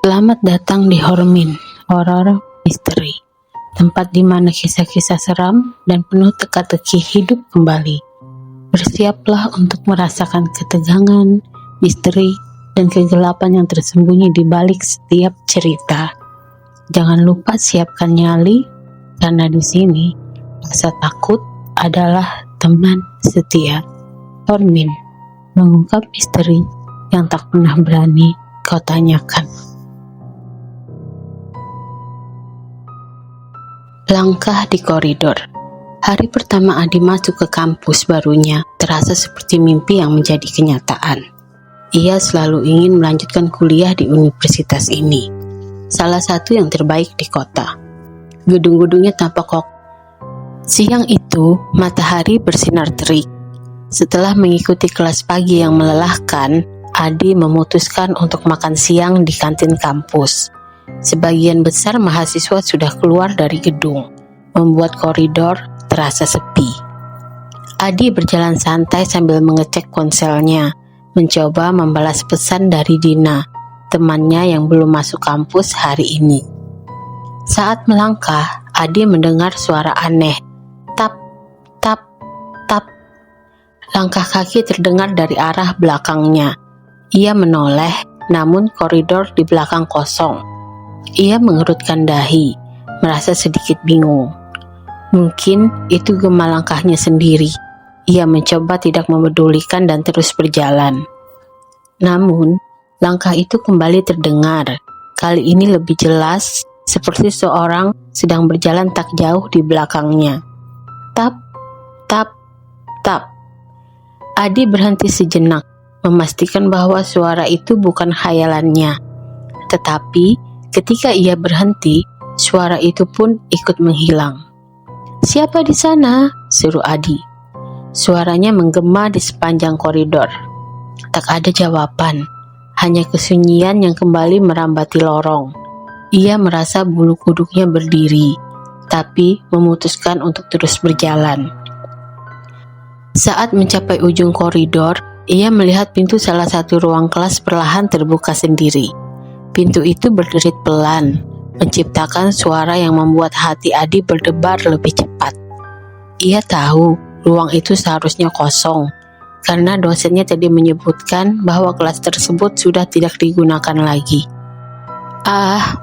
Selamat datang di Hormin, Horor Misteri, tempat di mana kisah-kisah seram dan penuh teka-teki hidup kembali. Bersiaplah untuk merasakan ketegangan, misteri, dan kegelapan yang tersembunyi di balik setiap cerita. Jangan lupa siapkan nyali, karena di sini rasa takut adalah teman setia. Hormin, mengungkap misteri yang tak pernah berani kau tanyakan. Langkah di koridor. Hari pertama Adi masuk ke kampus barunya terasa seperti mimpi yang menjadi kenyataan. Ia selalu ingin melanjutkan kuliah di universitas ini, salah satu yang terbaik di kota. Gedung-gedungnya tampak kokoh. Siang itu, matahari bersinar terik. Setelah mengikuti kelas pagi yang melelahkan, Adi memutuskan untuk makan siang di kantin kampus. Sebagian besar mahasiswa sudah keluar dari gedung, membuat koridor terasa sepi. Adi berjalan santai sambil mengecek ponselnya, mencoba membalas pesan dari Dina, temannya yang belum masuk kampus hari ini. Saat melangkah, Adi mendengar suara aneh, tap, tap, tap. Langkah kaki terdengar dari arah belakangnya. Ia menoleh, namun koridor di belakang kosong. Ia mengerutkan dahi, merasa sedikit bingung. Mungkin itu gema langkahnya sendiri. Ia mencoba tidak memedulikan dan terus berjalan. Namun, langkah itu kembali terdengar. Kali ini lebih jelas, seperti seorang sedang berjalan tak jauh di belakangnya. Tap, tap, tap. Adi berhenti sejenak, memastikan bahwa suara itu bukan khayalannya. Tetapi, ketika ia berhenti, suara itu pun ikut menghilang. "Siapa di sana?" seru Adi. Suaranya menggema di sepanjang koridor. Tak ada jawaban, hanya kesunyian yang kembali merambati lorong. Ia merasa bulu kuduknya berdiri, tapi memutuskan untuk terus berjalan. Saat mencapai ujung koridor, ia melihat pintu salah satu ruang kelas perlahan terbuka sendiri. Pintu itu berderit pelan, menciptakan suara yang membuat hati Adi berdebar lebih cepat. Ia tahu ruang itu seharusnya kosong, karena dosennya tadi menyebutkan bahwa kelas tersebut sudah tidak digunakan lagi.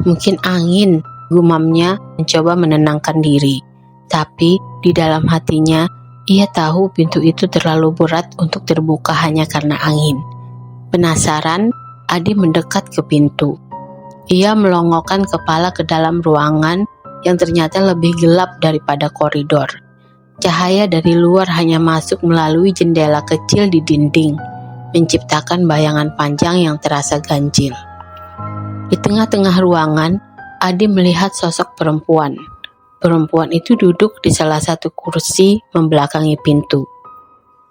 Mungkin angin, gumamnya mencoba menenangkan diri. Tapi di dalam hatinya, ia tahu pintu itu terlalu berat untuk terbuka hanya karena angin. Penasaran, Adi mendekat ke pintu. Ia melongokkan kepala ke dalam ruangan yang ternyata lebih gelap daripada koridor. Cahaya dari luar hanya masuk melalui jendela kecil di dinding, menciptakan bayangan panjang yang terasa ganjil. Di tengah-tengah ruangan, Adi melihat sosok perempuan. Perempuan itu duduk di salah satu kursi membelakangi pintu.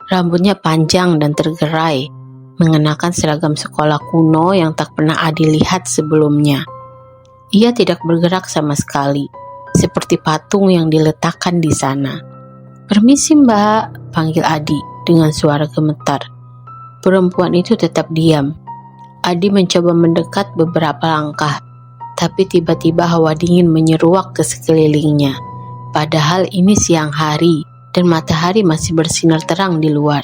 Rambutnya panjang dan tergerai, mengenakan seragam sekolah kuno yang tak pernah Adi lihat sebelumnya. Ia tidak bergerak sama sekali, seperti patung yang diletakkan di sana. "Permisi Mbak," panggil Adi dengan suara gemetar. Perempuan itu tetap diam. Adi mencoba mendekat beberapa langkah, tapi tiba-tiba hawa dingin menyeruak ke sekelilingnya. Padahal ini siang hari dan matahari masih bersinar terang di luar.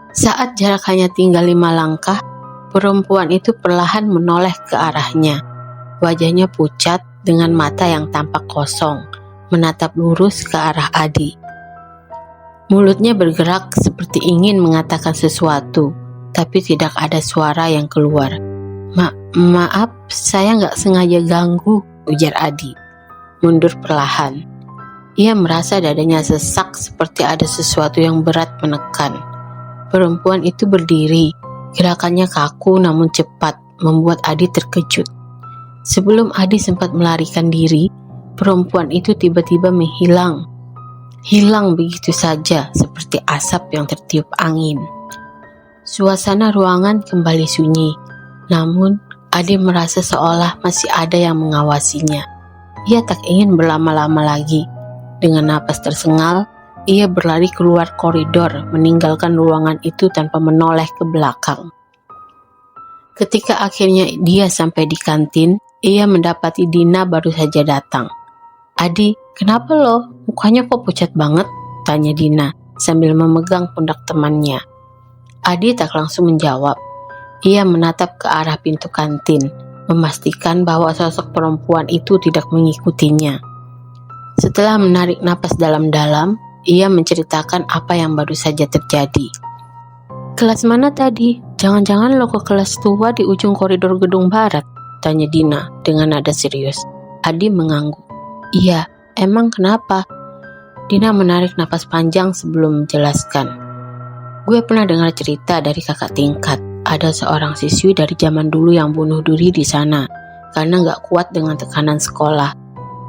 Saat jarak hanya tinggal 5 langkah, perempuan itu perlahan menoleh ke arahnya. Wajahnya pucat dengan mata yang tampak kosong, menatap lurus ke arah Adi. Mulutnya bergerak seperti ingin mengatakan sesuatu, tapi tidak ada suara yang keluar. Maaf, saya nggak sengaja ganggu," ujar Adi. Mundur perlahan. Ia merasa dadanya sesak seperti ada sesuatu yang berat menekan. Perempuan itu berdiri, gerakannya kaku namun cepat, membuat Adi terkejut. Sebelum Adi sempat melarikan diri, perempuan itu tiba-tiba menghilang. Hilang begitu saja, seperti asap yang tertiup angin. Suasana ruangan kembali sunyi, namun Adi merasa seolah masih ada yang mengawasinya. Ia tak ingin berlama-lama lagi. Dengan napas tersengal, ia berlari keluar koridor, meninggalkan ruangan itu tanpa menoleh ke belakang. Ketika akhirnya dia sampai di kantin, ia mendapati Dina baru saja datang. "Adi, kenapa lo? Mukanya kok pucat banget?" tanya Dina sambil memegang pundak temannya. Adi tak langsung menjawab. Ia menatap ke arah pintu kantin, memastikan bahwa sosok perempuan itu tidak mengikutinya. Setelah menarik napas dalam-dalam, ia menceritakan apa yang baru saja terjadi. "Kelas mana tadi? Jangan-jangan lo ke kelas tua di ujung koridor gedung barat?" tanya Dina dengan nada serius. Adi mengangguk. "Iya, emang kenapa?" Dina menarik napas panjang sebelum menjelaskan. "Gue pernah dengar cerita dari kakak tingkat. Ada seorang siswi dari zaman dulu yang bunuh diri di sana karena gak kuat dengan tekanan sekolah.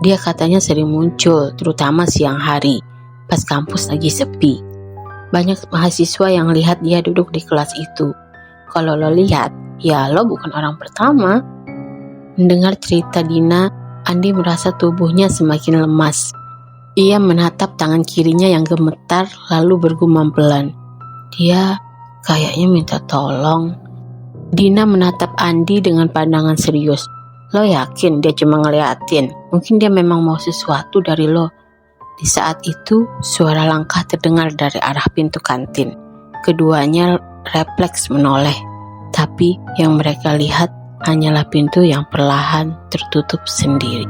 Dia katanya sering muncul, terutama siang hari, pas kampus lagi sepi. Banyak mahasiswa yang lihat dia duduk di kelas itu. Kalau lo lihat, ya lo bukan orang pertama." Mendengar cerita Dina, Andi merasa tubuhnya semakin lemas. Ia menatap tangan kirinya yang gemetar lalu bergumam pelan. "Dia kayaknya minta tolong." Dina menatap Andi dengan pandangan serius. "Lo yakin dia cuma ngeliatin? Mungkin dia memang mau sesuatu dari lo." Di saat itu, suara langkah terdengar dari arah pintu kantin. Keduanya refleks menoleh, tapi yang mereka lihat hanyalah pintu yang perlahan tertutup sendiri.